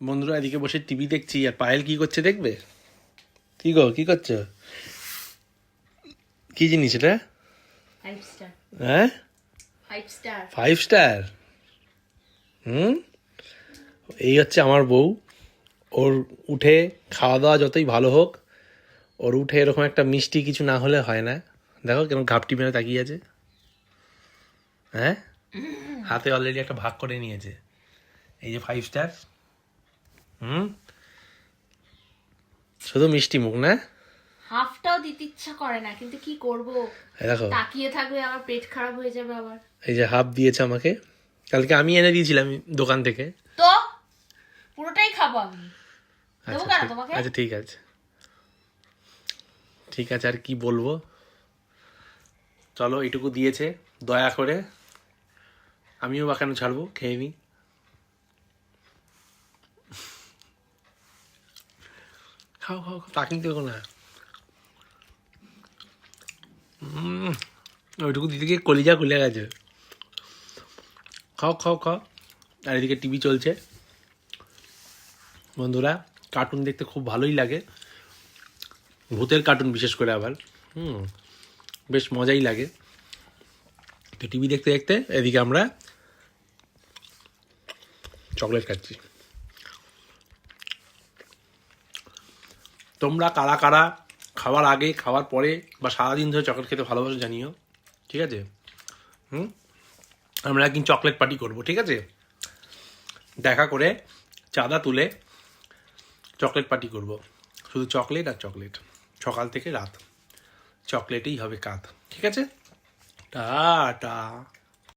বন্ধুরা এদিকে বসে টিভি দেখছি, আর পায়েল কি করছে দেখবে? কি গো, কি করছো? কি জিনিস এটা? 5 স্টার। হ্যাঁ, 5 স্টার। 5 স্টার। এই হচ্ছে আমার বউ। ওর উঠে খাওয়া দাওয়া যতই ভালো হোক, ওর উঠে এরকম একটা মিষ্টি কিছু না হলে হয় না। দেখো কেমন ঘাপটি মেরে তাকিয়ে আছে। হ্যাঁ, হাতে অলরেডি একটা ভাগ করে নিয়েছে। এই যে 5 স্টার। শুধু মিষ্টি মুখ না? হাফটাও দিতে ইচ্ছা করে না, কিন্তু কি করব, এই দেখো, তাকিয়ে থাকবে আবার পেট খারাপ হয়ে যাবে আবার। এই যে হাফ দিয়েছে আমাকে, কালকে আমি এনে দিয়েছিলাম দোকান থেকে। তো পুরোটাই খাবো আমি, দেবো কেন তোমাকে? আচ্ছা ঠিক আছে, ঠিক আছে, আর কি বলবো। চলো, এইটুকু দিয়েছে, দয়া করে আমিও বা কেন ছাড়বো, খেয়ে নিই। খাও খাও খাও, তা কিন্তু দেখো না। ওইটুকু দিতে গিয়ে কলিজা খুলে গেছে। খাও খাও খাও। আর এদিকে টিভি চলছে। বন্ধুরা, কার্টুন দেখতে খুব ভালোই লাগে, ভূতের কার্টুন বিশেষ করে আবার। বেশ মজাই লাগে। তো টিভি দেখতে দেখতে এদিকে আমরা চকলেট খাচ্ছি। তোমরা কারা কারা খাওয়ার আগে, খাওয়ার পরে বা সারাদিন ধরে চকলেট খেতে ভালোবাসো জানিও, ঠিক আছে? আমরা একদিন চকলেট পার্টি করব, ঠিক আছে? দেখা করে চাঁদা তুলে চকলেট পার্টি করব। শুধু চকলেট আর চকলেট, সকাল থেকে রাত চকলেটেই হবে কাত, ঠিক আছে? টাটা।